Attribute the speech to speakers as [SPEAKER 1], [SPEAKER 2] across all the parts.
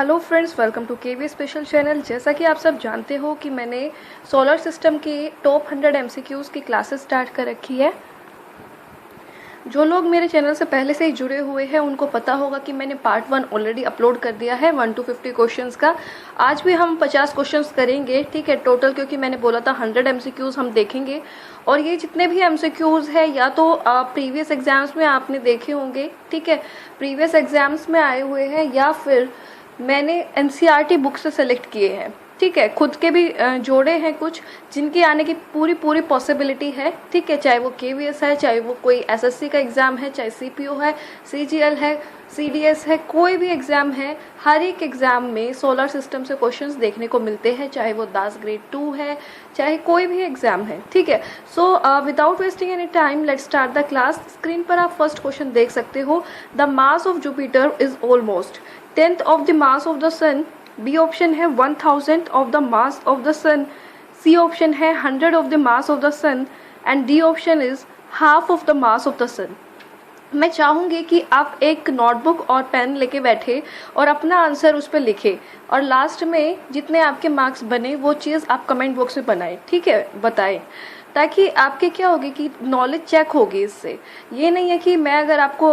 [SPEAKER 1] Hello friends, welcome to KV special channel. जैसा कि आप सब जानते हो कि मैंने सोलर सिस्टम की टॉप 100 एमसीक्यूज़ की क्लासेस स्टार्ट कर रखी है। जो लोग मेरे चैनल से पहले से ही जुड़े हुए हैं उनको पता होगा कि मैंने पार्ट 1 ऑलरेडी अपलोड कर दिया है 1 to 50 क्वेश्चंस का। आज भी हम 50 क्वेश्चंस करेंगे, ठीक है, टोटल, क्योंकि मैंने बोला था 100 एमसीक्यूज़ हम देखेंगे। और ये जितने भी एमसीक्यूज़ है या तो प्रीवियस एग्जाम्स में आपने देखे होंगे, ठीक है, प्रीवियस एग्जाम्स में आए हुए हैं, या फिर मैंने एनसीईआरटी बुक से सेलेक्ट किए हैं, ठीक है। खुद के भी जोड़े हैं कुछ जिनके आने की पूरी पॉसिबिलिटी है, ठीक है, चाहे वो केवीएस है, चाहे वो कोई एसएससी का एग्ज़ाम है, चाहे सीपीओ है, सीजीएल है, सीडीएस है, कोई भी एग्ज़ाम है। हर एक एग्ज़ाम में सोलर सिस्टम से क्वेश्चंस देखने को मिलते हैं, चाहे वो दास ग्रेड 2 है, चाहे कोई भी एग्ज़ाम है, ठीक है। So without wasting any time let's start the class. Screen पर आप फर्स्ट क्वेश्चन देख सकते हो। The mass of Jupiter is almost 10th of the mass of the sun। B option है 1000 of the mass of the sun। C option है 100 of the mass of the sun। And D option is half of the mass of the sun। मैं चाहूँगी कि आप एक notebook और pen लेके बैठे और अपना आंसर उस पर लिखें, और लास्ट में जितने आपके मार्क्स बने वो चीज़ आप कमेंट बॉक्स में बनाएं, ठीक है, बताएं, ताकि आपके क्या होगी कि नॉलेज चेक होगी इससे। ये नहीं है कि मैं अगर आपको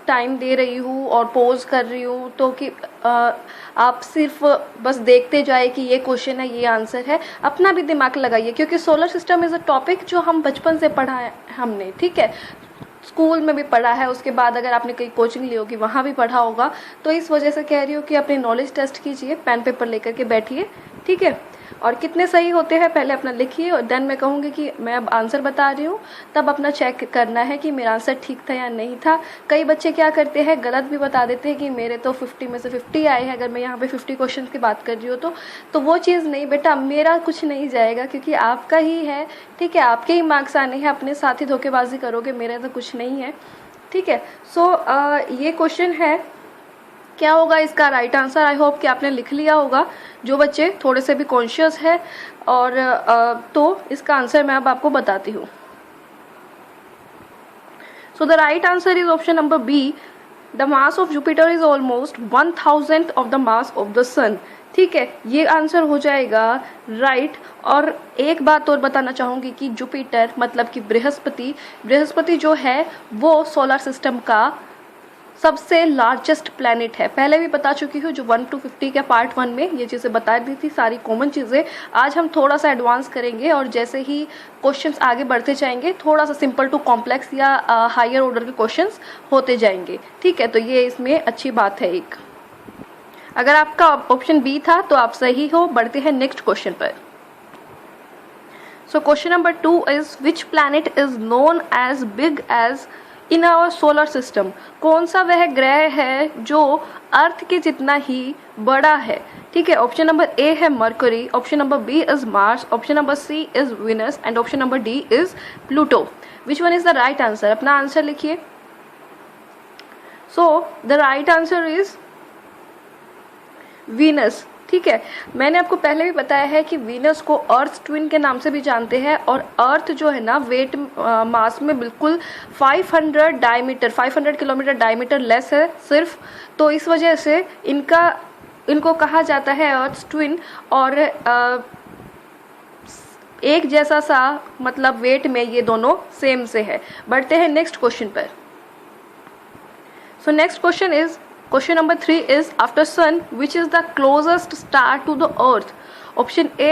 [SPEAKER 1] टाइम दे रही हूँ और पोज कर रही हूँ तो कि आप सिर्फ बस देखते जाए कि ये क्वेश्चन है, ये आंसर है। अपना भी दिमाग लगाइए, क्योंकि solar system is a topic जो हम बचपन से पढ़ा है हमने, ठीक है, स्कूल में भी पढ़ा है, उसके बाद अगर आपने कहीं कोचिंग ली होगी वहाँ भी पढ़ा होगा। तो इस वजह से कह रही हूँ कि अपनी नॉलेज टेस्ट कीजिए, पेन पेपर लेकर के बैठिए, ठीक है। और कितने सही होते हैं पहले अपना लिखिए, और देन मैं कहूँगी कि मैं अब आंसर बता रही हूँ, तब अपना चेक करना है कि मेरा आंसर ठीक था या नहीं था। कई बच्चे क्या करते हैं, गलत भी बता देते हैं कि मेरे तो 50 में से 50 आए हैं, अगर मैं यहाँ पे 50 क्वेश्चन की बात कर रही हूँ तो वो चीज़ नहीं बेटा, मेरा कुछ नहीं जाएगा, क्योंकि आपका ही है, ठीक है, आपके ही मार्क्स आने हैं। अपने साथ ही धोखेबाजी करोगे, मेरा तो कुछ नहीं है, ठीक है। सो ये क्वेश्चन है, क्या होगा इसका राइट आंसर। आई होप कि आपने लिख लिया होगा, जो बच्चे थोड़े से भी कॉन्शियस है। और तो इसका आंसर मैं अब आपको बताती हूँ। So the right answer is option number B. The mass of Jupiter is almost 1000th of the mass of the sun, ठीक है, ये आंसर हो जाएगा राइट। और एक बात और बताना चाहूँगी कि जुपिटर मतलब कि बृहस्पति जो है वो सोलर सिस्टम का सबसे लार्जेस्ट प्लैनेट है। पहले भी बता चुकी हूँ, जो 1 to 50 के पार्ट 1 में ये चीज़ें बता दी थी, सारी कॉमन चीज़ें। आज हम थोड़ा सा एडवांस करेंगे, और जैसे ही क्वेश्चंस आगे बढ़ते जाएंगे थोड़ा सा सिंपल टू कॉम्प्लेक्स या हायर ऑर्डर के क्वेश्चंस होते जाएंगे, ठीक है। तो ये इसमें अच्छी बात है एक। अगर आपका ऑप्शन बी था तो आप सही हो। बढ़ते हैं नेक्स्ट क्वेश्चन पर। So question number 2 is which planet is known as big as in our solar system. कौन सा वह ग्रह है जो अर्थ के जितना ही बड़ा है, ठीक है। ऑप्शन नंबर ए है Mercury, option number B is Mars, option number C is Venus, and option number D is Pluto. Which one is the right answer. अपना आंसर लिखिए। So the right answer is Venus, ठीक है। मैंने आपको पहले भी बताया है कि वीनस को अर्थ ट्विन के नाम से भी जानते हैं, और अर्थ जो है ना वेट मास में बिल्कुल 500 किलोमीटर डायमीटर लेस है सिर्फ। तो इस वजह से इनको कहा जाता है अर्थ ट्विन, और एक जैसा सा मतलब वेट में ये दोनों सेम से है। बढ़ते हैं नेक्स्ट क्वेश्चन पर। So next question is Question number 3 is after sun which is the closest star to the earth। Option A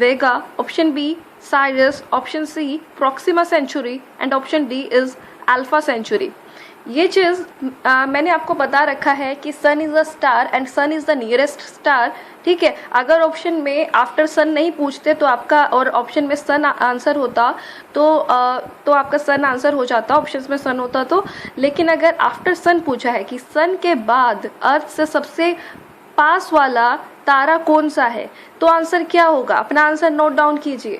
[SPEAKER 1] Vega, option B Sirius, option C Proxima Centauri, and option D is Alpha Centauri। ये चीज़ मैंने आपको बता रखा है कि sun is a star and sun is the nearest star, ठीक है। अगर ऑप्शन में आफ्टर सन नहीं पूछते तो आपका, और ऑप्शन में सन आंसर होता तो आपका सन आंसर हो जाता, ऑप्शंस में सन होता तो। लेकिन अगर आफ्टर सन पूछा है कि सन के बाद अर्थ से सबसे पास वाला तारा कौन सा है, तो आंसर क्या होगा। अपना आंसर नोट डाउन कीजिए।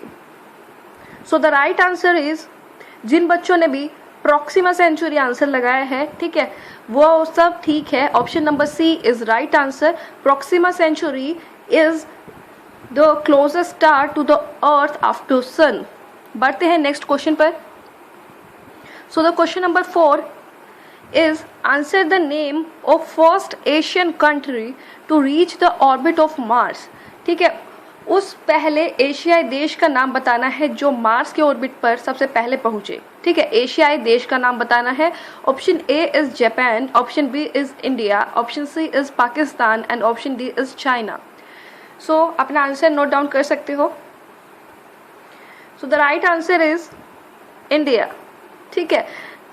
[SPEAKER 1] So the right answer is, जिन बच्चों ने भी प्रॉक्सिमा सेंचुरी आंसर लगाया है, ठीक है, वो सब ठीक है। Option number C is right answer. Proxima Centauri is the closest star to the earth after sun. बढ़ते हैं नेक्स्ट क्वेश्चन पर। So the question number 4 is answer the name of first Asian country to reach the orbit of Mars. ठीक है, उस पहले एशियाई देश का नाम बताना है जो मार्स के ऑर्बिट पर सबसे पहले पहुंचे. ठीक है, एशियाई देश का नाम बताना है. Option A is Japan, option B is India, option C is Pakistan and option D is China. So अपना आंसर नोट डाउन कर सकते हो. So the right answer is India. ठीक है,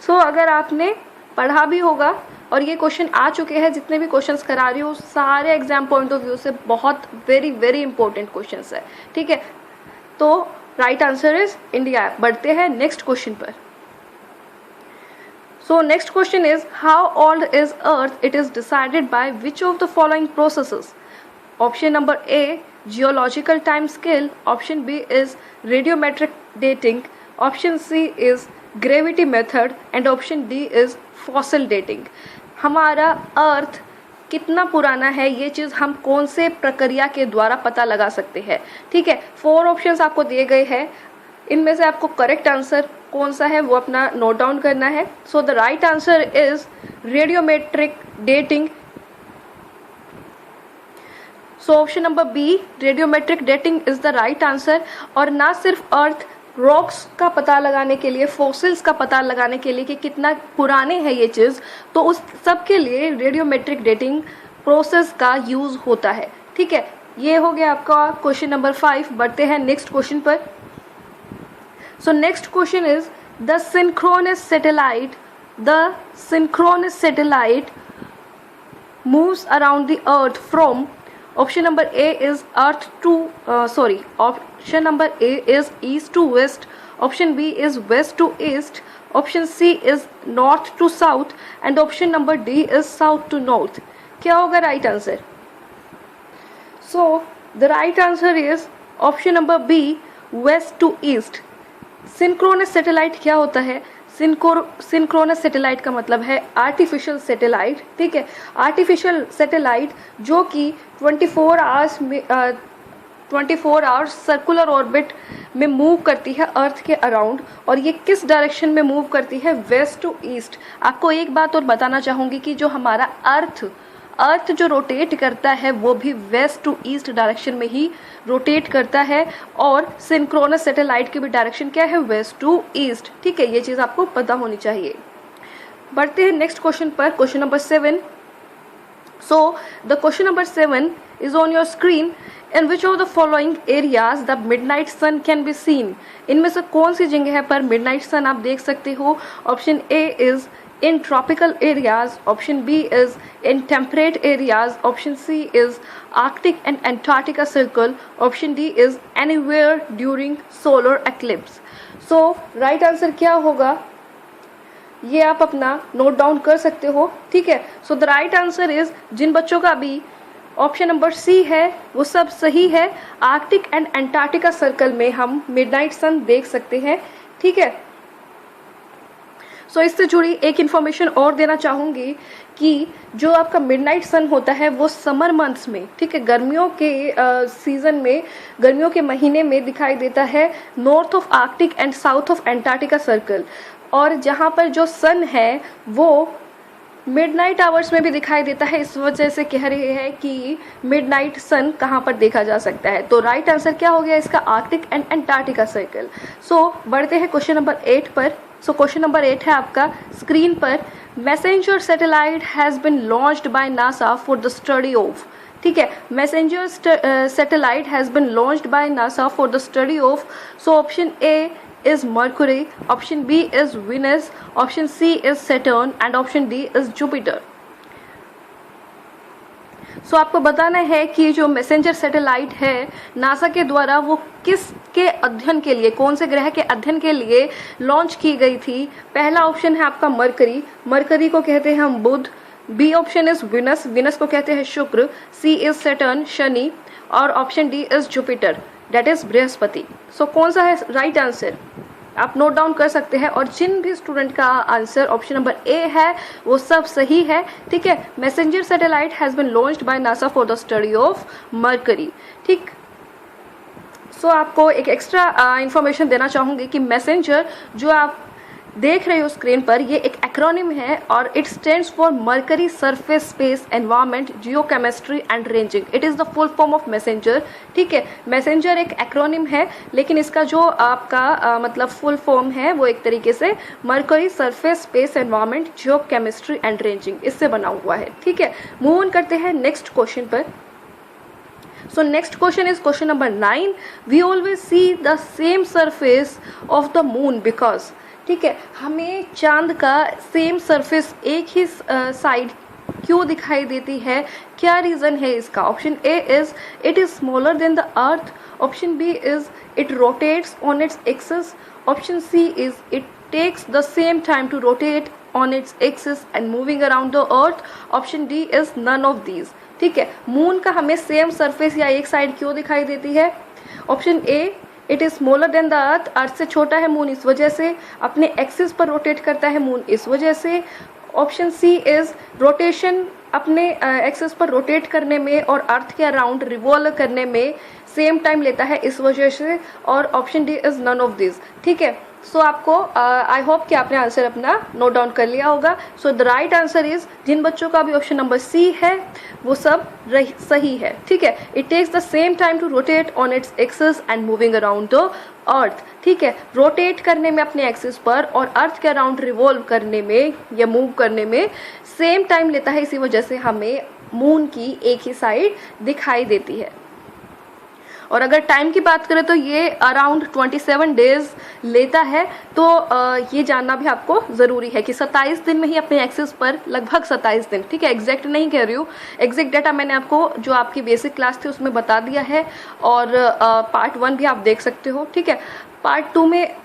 [SPEAKER 1] सो अगर आपने पढ़ा भी होगा और ये क्वेश्चन आ चुके हैं, जितने भी क्वेश्चंस करा रही हूँ सारे एग्जाम पॉइंट ऑफ व्यू से बहुत वेरी वेरी इंपॉर्टेंट क्वेश्चंस है. ठीक है, तो राइट आंसर इज इंडिया. बढ़ते हैं नेक्स्ट क्वेश्चन पर. So next question is how old is earth. It is decided by which of the following processes. Option number A geological time scale, option B is radiometric dating, option C is gravity method and option D is fossil dating. हमारा earth कितना पुराना है ये चीज़ हम कौन से प्रक्रिया के द्वारा पता लगा सकते हैं. ठीक है, 4 ऑप्शंस आपको दिए गए हैं, इनमें से आपको करेक्ट आंसर कौन सा है वो अपना नोट डाउन करना है. So the right answer is radiometric dating. So option number B radiometric dating is the right answer. और ना सिर्फ अर्थ, रॉक्स का पता लगाने के लिए, फॉसिल्स का पता लगाने के लिए कि कितना पुराने हैं ये चीज़, तो उस सब के लिए रेडियोमेट्रिक डेटिंग प्रोसेस का यूज़ होता है. ठीक है, ये हो गया आपका क्वेश्चन नंबर 5. बढ़ते हैं नेक्स्ट क्वेश्चन पर. So next question is the synchronous satellite moves around the earth from. Option number A is option number A is east to west, option B is west to east, option C is north to south and option number D is south to north. क्या होगा right answer? So the right answer is option number B, west to east. Synchronous satellite क्या होता है? Synchronous satellite का मतलब है artificial satellite. ठीक है, आर्टिफिशियल सैटेलाइट जो कि 24 आवर्स सर्कुलर ऑर्बिट में मूव करती है अर्थ के अराउंड. और ये किस डायरेक्शन में मूव करती है? West to east. आपको एक बात और बताना चाहूँगी कि जो हमारा अर्थ जो रोटेट करता है वो भी वेस्ट टू ईस्ट डायरेक्शन में ही रोटेट करता है. और सिंक्रोनस सैटेलाइट की भी डायरेक्शन क्या है? West to east. ठीक है, ये चीज़ आपको पता होनी चाहिए. बढ़ते हैं नेक्स्ट क्वेश्चन पर. Question number 7. So the question number 7 is on your screen. In which of the following areas the midnight sun can be seen. इनमें से कौन सी जगह पर मिडनाइट सन आप देख सकते हो? Option A is in tropical areas, option B is in temperate areas, option C is Arctic and Antarctica circle, option D is anywhere during solar eclipse. So right answer क्या होगा ये आप अपना नोट डाउन कर सकते हो. ठीक है, so the right answer is, जिन बच्चों का भी ऑप्शन नंबर सी है वो सब सही है. आर्कटिक एंड एंटार्क्टिका सर्कल में हम मिडनाइट सन देख सकते हैं. ठीक है, सो इससे जुड़ी एक इन्फॉर्मेशन और देना चाहूँगी कि जो आपका मिडनाइट सन होता है वो समर मंथ्स में, ठीक है, गर्मियों के सीज़न में, गर्मियों के महीने में दिखाई देता है north of Arctic and south of Antarctica circle. और जहाँ पर जो सन है वो मिडनाइट आवर्स में भी दिखाई देता है. इस वजह से कह रहे हैं कि मिडनाइट सन कहाँ पर देखा जा सकता है. तो राइट आंसर क्या हो गया इसका? Arctic and Antarctica circle. So बढ़ते हैं क्वेश्चन नंबर 8 पर. सो क्वेश्चन नंबर 8 है आपका स्क्रीन पर. Messenger satellite has been launched by NASA for the study of. ठीक है, messenger satellite has been launched by NASA for the study of. So option A is Mercury, option B is Venus, option C is Saturn and option D is Jupiter. सो आपको बताना है कि जो messenger satellite है NASA के द्वारा वो किसके अध्ययन के लिए, कौन से ग्रह के अध्ययन के लिए लॉन्च की गई थी. पहला ऑप्शन है आपका मरकरी, मरकरी को कहते हैं हम Budh. B option is Venus, Venus को कहते हैं Shukra. C is Saturn, Shani. और option D is Jupiter, that is Brihaspati. So कौन सा है राइट आंसर आप नोट डाउन कर सकते हैं. और जिन भी स्टूडेंट का आंसर ऑप्शन नंबर ए है वो सब सही है. ठीक है, messenger satellite has been launched by NASA for the study of mercury. ठीक, सो आपको एक एक्स्ट्रा इन्फॉर्मेशन देना चाहूँगी कि मैसेंजर जो आप देख रहे हो स्क्रीन पर, ये एक एक्रोनिम है और it stands for mercury surface space environment geochemistry and ranging. It is the full form of messenger. ठीक है, मैसेंजर एक एक्रोनिम है, लेकिन इसका जो आपका मतलब फुल फॉर्म है वो एक तरीके से mercury surface space environment geochemistry and ranging, इससे बना हुआ है। ठीक है, मूव ऑन करते हैं नेक्स्ट क्वेश्चन पर। So next question is question number 9. We always see the same surface of the moon because, ठीक है, हमें चांद का सेम सरफेस एक ही साइड क्यों दिखाई देती है, क्या रीज़न है इसका? Option A is it is smaller than the earth, option B is it rotates on its axis, option C is it takes the same time to rotate on its axis and moving around the earth, option D is none of these। ठीक है, moon का हमें same surface या एक side क्यों दिखाई देती है? Option A it is smaller than the earth, earth से छोटा है मून इस वजह से, अपने एक्सिस पर रोटेट करता है मून इस वजह से, ऑप्शन सी इज रोटेशन अपने एक्सिस पर रोटेट करने में और अर्थ के अराउंड रिवॉल्व करने में सेम टाइम लेता है इस वजह से, और option D is none of this. ठीक है, सो आपको आई होप कि आपने आंसर अपना नोट डाउन कर लिया होगा। So the right answer is, जिन बच्चों का भी ऑप्शन नंबर सी है वो सब सही है। ठीक है, it takes the same time to rotate on its axis and moving around the earth. ठीक है, रोटेट करने में अपने एक्सिस पर और अर्थ के अराउंड रिवॉल्व करने में या मूव करने में सेम टाइम लेता है, इसी वजह से हमें मून की एक ही साइड दिखाई देती है। और अगर टाइम की बात करें तो ये अराउंड 27 डेज लेता है। तो ये जानना भी आपको ज़रूरी है कि 27 दिन में ही अपने एक्सिस पर, लगभग 27 दिन, ठीक है, एग्जैक्ट नहीं कह रही हूँ, एग्जैक्ट डाटा मैंने आपको जो आपकी बेसिक क्लास थी उसमें बता दिया है, और पार्ट 1 भी आप देख सकते हो। ठीक है, पार्ट 2 में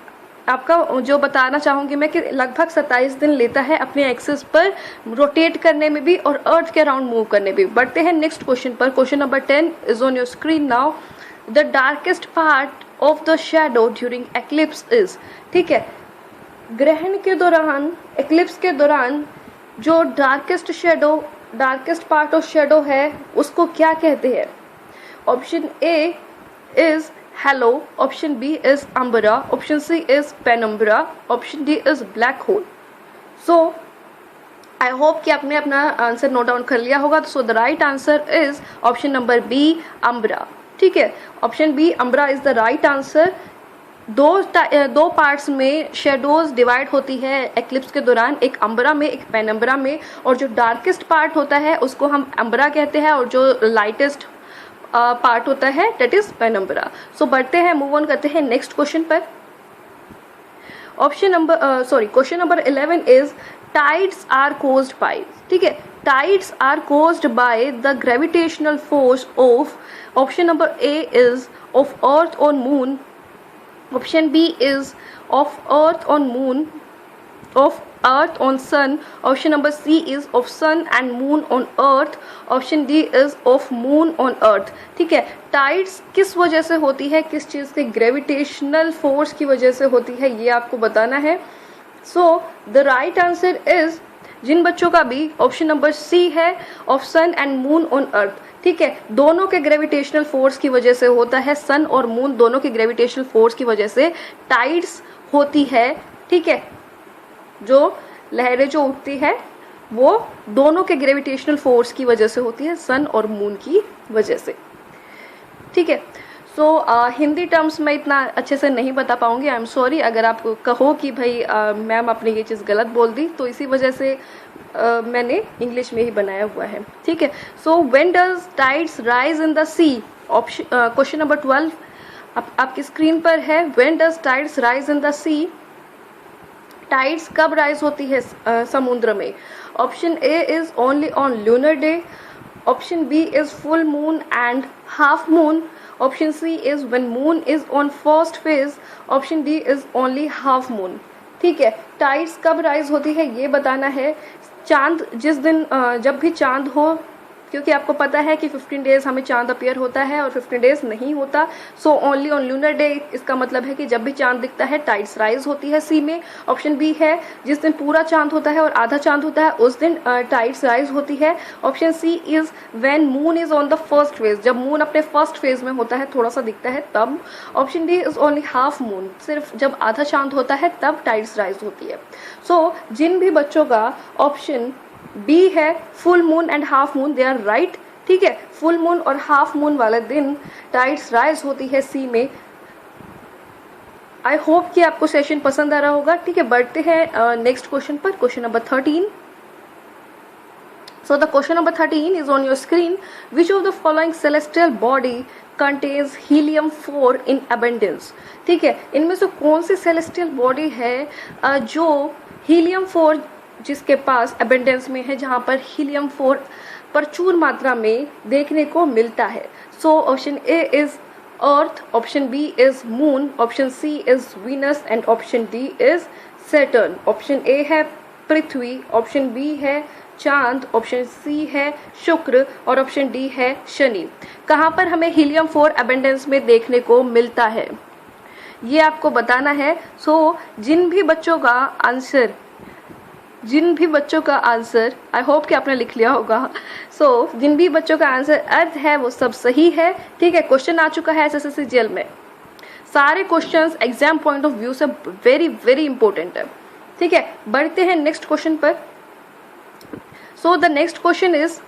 [SPEAKER 1] आपका जो बताना चाहूँगी मैं कि लगभग 27 दिन लेता है अपने एक्सिस पर रोटेट करने में भी और अर्थ के अराउंड मूव करने में भी। बढ़ते हैं नेक्स्ट क्वेश्चन पर। Question number 10 is on your screen now. The darkest part of the shadow during eclipse is, ठीक है, ग्रहण के दौरान, एक्लिप्स के दौरान जो डार्केस्ट पार्ट ऑफ शैडो है उसको क्या कहते हैं? Option A is halo, option B is umbra, option C is penumbra, option D is black hole. So I hope कि आपने अपना आंसर नोट डाउन कर लिया होगा। So the right answer is option number B, umbra. ठीक है, option B umbra is the right answer. दो parts में शेडोज डिवाइड होती है एक्लिप्स के दौरान, एक अम्बरा में, एक पेनम्बरा में, और जो डार्केस्ट पार्ट होता है उसको हम अम्बरा कहते हैं और जो लाइटेस्ट पार्ट होता है दैट इज पेनम्बरा। सो बढ़ते हैं, मूव ऑन करते हैं नेक्स्ट क्वेश्चन पर। Question number 11 is tides are caused by, ठीक है, tides are caused by the gravitational force of, option number A is of earth on moon, option B is of earth on moon, of earth on sun, option number C is of sun and moon on earth, option D is of moon on earth. ठीक है, tides किस वजह से होती है, किस चीज़ के gravitational force की वजह से होती है, ये आपको बताना है। So the right answer is, जिन बच्चों का भी ऑप्शन नंबर सी है, of sun and moon on earth, ठीक है, दोनों के ग्रेविटेशनल फोर्स की वजह से होता है, सन और मून दोनों के ग्रेविटेशनल फोर्स की वजह से टाइड्स होती है। ठीक है, जो लहरें जो उठती है वो दोनों के ग्रेविटेशनल फोर्स की वजह से होती है, सन और मून की वजह से। ठीक है, सो हिंदी टर्म्स में इतना अच्छे से नहीं बता पाऊंगी, आई एम सॉरी। अगर आप कहो कि भाई मैम आपने ये चीज़ गलत बोल दी, तो इसी वजह से मैंने इंग्लिश में ही बनाया हुआ है। ठीक है, so when does tides rise in the sea, option question number 12 आपकी स्क्रीन पर है। When does tides rise in the sea, tides कब राइज होती है समुद्र में? Option A is only on lunar day, option B is full moon and half moon, option C is when moon is on first phase, option D is only half moon. ठीक है, tides कब rise होती है ये बताना है। चांद जिस दिन जब भी चांद हो, क्योंकि आपको पता है कि 15 डेज हमें चांद अपीयर होता है और 15 डेज नहीं होता। So only on lunar day, इसका मतलब है कि जब भी चांद दिखता है टाइड्स राइज होती है सी में। ऑप्शन बी है जिस दिन पूरा चांद होता है और आधा चांद होता है उस दिन टाइड्स राइज होती है। Option C is when moon is on the first phase, जब मून अपने फर्स्ट फेज में होता है, थोड़ा सा दिखता है तब। Option D is only half moon, सिर्फ जब आधा चांद होता है तब टाइड्स राइज होती है। सो जिन भी बच्चों का ऑप्शन बी है full moon and half moon, they are right. ठीक है, फुल मून और हाफ मून वाले दिन टाइड्स राइज होती है सी में। आई होप कि आपको सेशन पसंद आ रहा होगा। ठीक है, बढ़ते हैं नेक्स्ट क्वेश्चन पर, question number 13। So the question number 13 is on your screen. Which of the following celestial body contains helium-4 in abundance? ठीक है, इनमें से कौन सी celestial body है जो helium-4 जिसके पास abundance में है, जहाँ पर helium-4 प्रचुर मात्रा में देखने को मिलता है। So option A is Earth, option B is Moon, option C is Venus and option D is Saturn. Option A है पृथ्वी, ऑप्शन B है चांद, ऑप्शन सी है शुक्र और ऑप्शन डी है शनि। कहाँ पर हमें हीलियम-4 अबेंडेंस में देखने को मिलता है ये आपको बताना है। सो जिन भी बच्चों का आंसर आई होप कि आपने लिख लिया होगा। सो जिन भी बच्चों का आंसर अर्थ है वो सब सही है। ठीक है, क्वेश्चन आ चुका है SSC जेल में। सारे questions exam point of view से वेरी वेरी इंपॉर्टेंट है। ठीक है, बढ़ते हैं नेक्स्ट क्वेश्चन पर। So the next question is,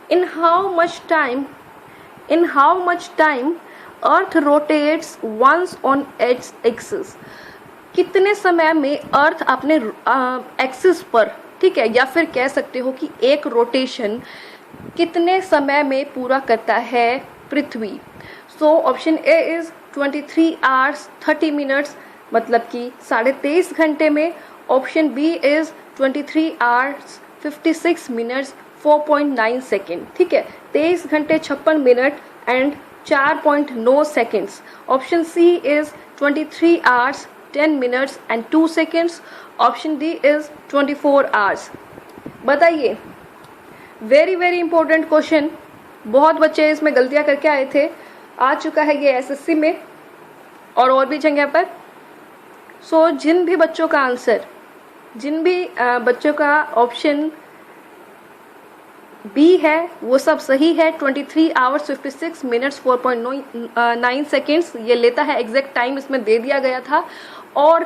[SPEAKER 1] in how much time Earth rotates once on its axis? कितने समय में अर्थ अपने एक्सिस पर, ठीक है, या फिर कह सकते हो कि एक रोटेशन कितने समय में पूरा करता है पृथ्वी। So option A is 23 hours 30 minutes, मतलब कि 23.5 घंटे में। Option B is 23 hours 56 minutes 4.9 second. ठीक है, 23 घंटे 56 minute and 4.9 seconds. Option C is 23 hours 10 minutes and 2 seconds. Option D is 24 hours. बताइए, वेरी वेरी इंपॉर्टेंट क्वेश्चन। बहुत बच्चे इसमें गलतियां करके आए थे, आ चुका है ये SSC में और भी जगह पर। सो जिन भी बच्चों का ऑप्शन बी है वो सब सही है। 23 आवर्स 56 मिनट्स 4.9 सेकेंड्स ये लेता है, एग्जैक्ट टाइम इसमें दे दिया गया था। और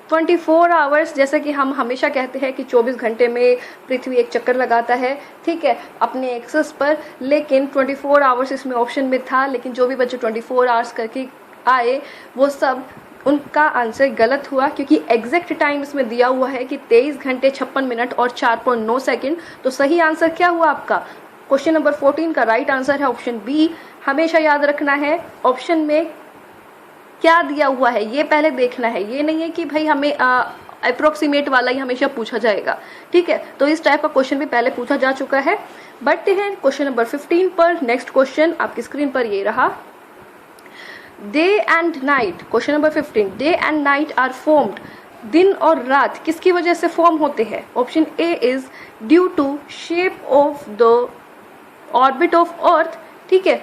[SPEAKER 1] 24 आवर्स, जैसे कि हम हमेशा कहते हैं कि 24 घंटे में पृथ्वी एक चक्कर लगाता है, ठीक है, अपने एक्सिस पर, लेकिन 24 आवर्स इसमें ऑप्शन में था। लेकिन जो भी बच्चे 24 आवर्स करके आए वो सब उनका आंसर गलत हुआ, क्योंकि एग्जैक्ट टाइम इसमें दिया हुआ है कि 23 घंटे 56 मिनट और 4.9 सेकेंड। तो सही आंसर क्या हुआ आपका? क्वेश्चन नंबर 14 का राइट आंसर है ऑप्शन बी। हमेशा याद रखना है ऑप्शन में क्या दिया हुआ है ये पहले देखना है, ये नहीं है कि भाई हमें अप्रोक्सीमेट वाला ही हमेशा पूछा जाएगा। ठीक है, तो इस टाइप का क्वेश्चन भी पहले पूछा जा चुका है। बढ़ते हैं क्वेश्चन नंबर 15 पर। नेक्स्ट क्वेश्चन आपकी स्क्रीन पर ये रहा, day and night. Question number 15, day and night are formed, दिन और रात किसकी वजह से फॉर्म होते हैं? Option A is due to shape of the orbit of earth. ठीक है,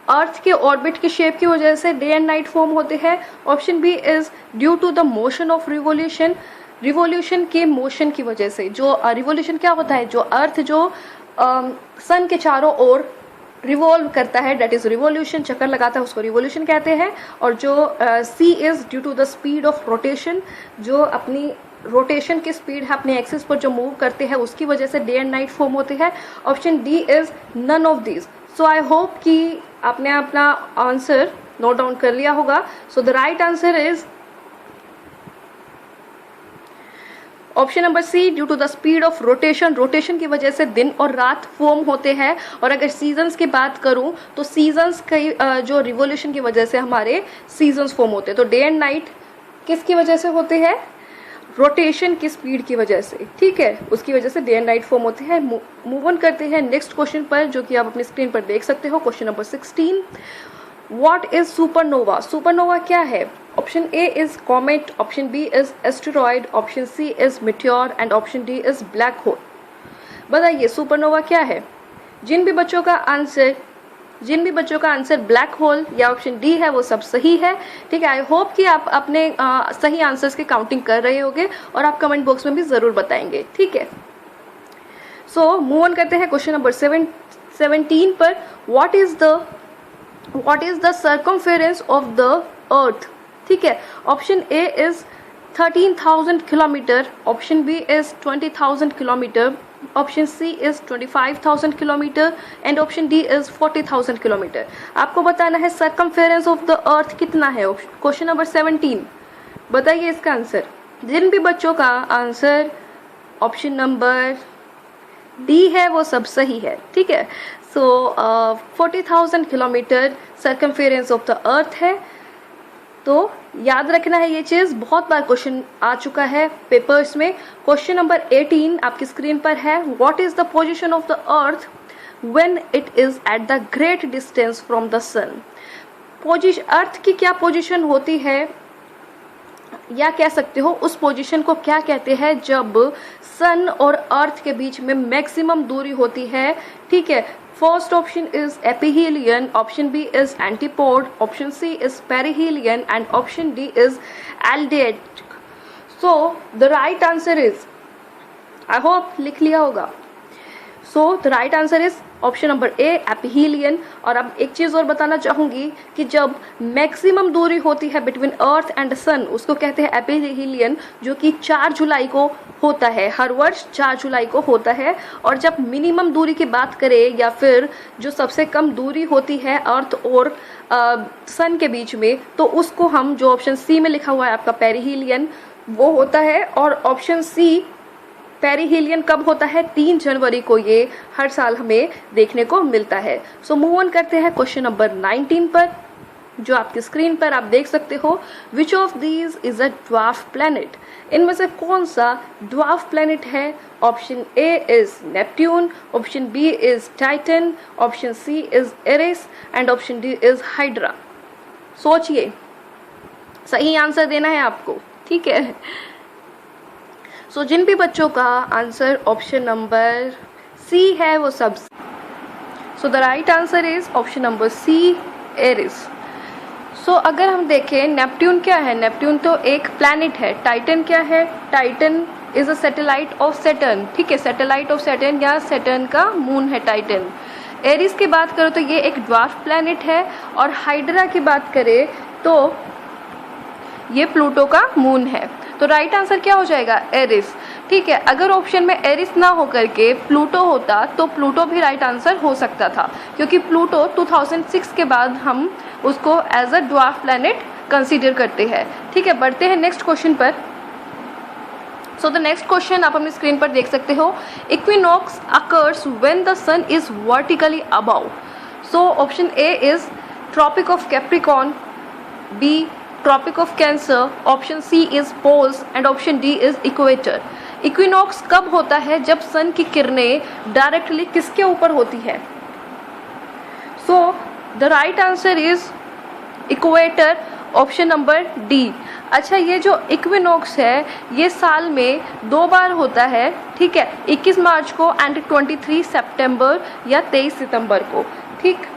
[SPEAKER 1] अर्थ के ऑर्बिट की शेप की वजह से डे एंड नाइट फॉर्म होते हैं। Option B is due to the motion of revolution, revolution के मोशन की वजह से। जो रिवोल्यूशन क्या होता है, जो अर्थ जो सन के चारों ओर रिवॉल्व करता है, डेट इज रिवोल्यूशन, चक्कर लगाता है, उसको रिवोल्यूशन कहते हैं। और जो C is due to the speed of rotation, जो अपनी रोटेशन की स्पीड है अपने एक्सिस पर जो मूव करते हैं उसकी वजह से डे एंड नाइट फॉर्म होते हैं। Option D is none of these. So I hope कि आपने अपना आंसर नोट डाउन कर लिया होगा। So the right answer is option number C, due to the speed of rotation, rotation की वजह से दिन और रात फॉर्म होते हैं। और अगर सीजन्स की बात करूं तो सीजन्स की जो रिवोल्यूशन की वजह से हमारे सीजन्स फॉर्म होते हैं। तो डे एंड नाइट किसकी वजह से होते हैं? रोटेशन की स्पीड की वजह से। ठीक है, उसकी वजह से डे एंड नाइट फॉर्म होते हैं। मूव ऑन करते हैं नेक्स्ट क्वेश्चन पर, जो कि आप अपनी स्क्रीन पर देख सकते हो। Question number 16, what is supernova? Supernova क्या है? Option A is comet, option B is asteroid, option C is meteor and option D is black hole. बताइए सुपरनोवा क्या है? जिन भी बच्चों का आंसर ब्लैक होल या ऑप्शन डी है वो सब सही है। ठीक है, आई होप कि आप अपने सही आंसर्स की काउंटिंग कर रहे होंगे और आप कमेंट बॉक्स में भी ज़रूर बताएंगे। ठीक है, सो मूव ऑन करते हैं क्वेश्चन नंबर 17 पर। What is the circumference of the earth. ठीक है, option A is 13,000 kilometre, option B is 20,000 kilometre, option C is 25,000 kilometre and option D is 40,000 kilometre. आपको बताना है सर्कमफेरेंस ऑफ द अर्थ कितना है। क्वेश्चन नंबर 17, बताइए इसका आंसर। जिन भी बच्चों का आंसर ऑप्शन नंबर डी है वो सब सही है। ठीक है, सो 40,000 किलोमीटर सर्कमफेरेंस ऑफ द अर्थ है। तो याद रखना है ये चीज़, बहुत बार क्वेश्चन आ चुका है पेपर्स में। क्वेश्चन नंबर 18 आपकी स्क्रीन पर है। What is the position of the earth when it is at the great distance from the sun. Earth की क्या पोजीशन होती है, या कह सकते हो उस पोजीशन को क्या कहते हैं जब सन और अर्थ के बीच में मैक्सिमम दूरी होती है। ठीक है, first option is aphelion, option B is antipode, option C is perihelion and option D is एल्डेटिक। So the right answer is, I hope लिख लिया होगा। So the right answer is option number A aphelion. और अब एक चीज़ और बताना चाहूँगी कि जब मैक्सिमम दूरी होती है बिटवीन अर्थ एंड सन उसको कहते हैं एपिहीलियन, जो कि 4 जुलाई को होता है, हर वर्ष 4 जुलाई को होता है। और जब मिनिमम दूरी की बात करें या फिर जो सबसे कम दूरी होती है अर्थ और सन के बीच में, तो उसको हम, जो ऑप्शन सी में लिखा हुआ है आपका पेरिहीलियन, वो होता है। और ऑप्शन सी पेरिहीलियन कब होता है, 3 जनवरी को ये हर साल हमें देखने को मिलता है। सो मूव ऑन करते हैं क्वेश्चन नंबर 19 पर, जो आपकी स्क्रीन पर आप देख सकते हो। Which of these is a dwarf planet. इनमें से कौन सा ड्वार्फ प्लैनेट है। Option A is Neptune, option B is Titan, option C is Eris and option D is Hydra. सोचिए, सही आंसर देना है आपको। ठीक है, सो जिन भी बच्चों का आंसर ऑप्शन नंबर सी है वो सब, so the right answer is option number C Eris. So अगर हम देखें नेपट्यून क्या है, नेपट्यून तो एक प्लैनेट है। टाइटन क्या है, Titan is a satellite of Saturn. ठीक है, सैटेलाइट ऑफ सैटर्न या सैटर्न का मून है टाइटन। एरिस की बात करो तो ये एक ड्वार्फ प्लैनेट है। और हाइड्रा की बात करें तो ये प्लूटो का मून है। तो राइट आंसर क्या हो जाएगा, एरिस। ठीक है, अगर ऑप्शन में एरिस ना होकर के प्लूटो होता तो प्लूटो भी राइट आंसर हो सकता था, क्योंकि प्लूटो 2006 के बाद हम उसको as a dwarf planet consider करते हैं। ठीक है, बढ़ते हैं नेक्स्ट क्वेश्चन पर। सो द नेक्स्ट क्वेश्चन आप अपनी स्क्रीन पर देख सकते हो। Equinox occurs when the sun is vertically above. So option A is tropic of Capricorn, B tropic of Cancer, option C is poles and option D is equator. Equinox कब होता है, जब सन की किरणें डायरेक्टली किसके ऊपर होती है। So the right answer is equator, option number D. अच्छा, ये जो इक्विनॉक्स है ये साल में 2 बार होता है। ठीक है, 21 मार्च को एंड 23 सितंबर या 23 सितंबर को। ठीक,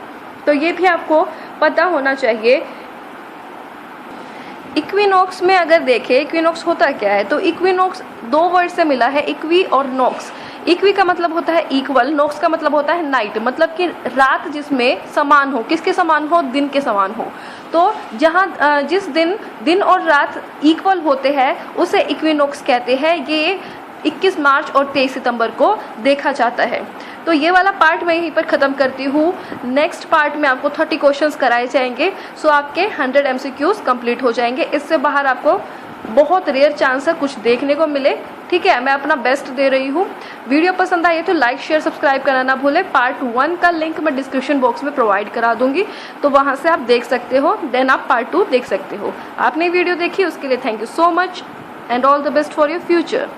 [SPEAKER 1] तो ये भी आपको पता होना चाहिए। इक्विनॉक्स में अगर देखें इक्विनॉक्स होता क्या है, तो इक्विनॉक्स 2 वर्ड से मिला है, इक्वी और नॉक्स। इक्वी का मतलब होता है इक्वल, नॉक्स का मतलब होता है नाइट, मतलब कि रात जिसमें समान हो। किसके समान हो, दिन के समान हो। तो जहाँ जिस दिन और रात इक्वल होते हैं उसे इक्विनॉक्स कहते हैं। ये 21 मार्च और 23 सितंबर को देखा जाता है। तो ये वाला पार्ट मैं यहीं पर ख़त्म करती हूँ। नेक्स्ट पार्ट में आपको 30 क्वेश्चंस कराए जाएंगे। सो आपके 100 MCQs कंप्लीट हो जाएंगे। इससे बाहर आपको बहुत रेयर चांस है कुछ देखने को मिले। ठीक है, मैं अपना बेस्ट दे रही हूँ। वीडियो पसंद आई तो लाइक शेयर सब्सक्राइब करना ना भूलें। पार्ट 1 का लिंक मैं डिस्क्रिप्शन बॉक्स में प्रोवाइड करा दूंगी, तो वहाँ से आप देख सकते हो। देन आप पार्ट 2 देख सकते हो। आपने वीडियो देखी उसके लिए thank you so much and all the best for your future.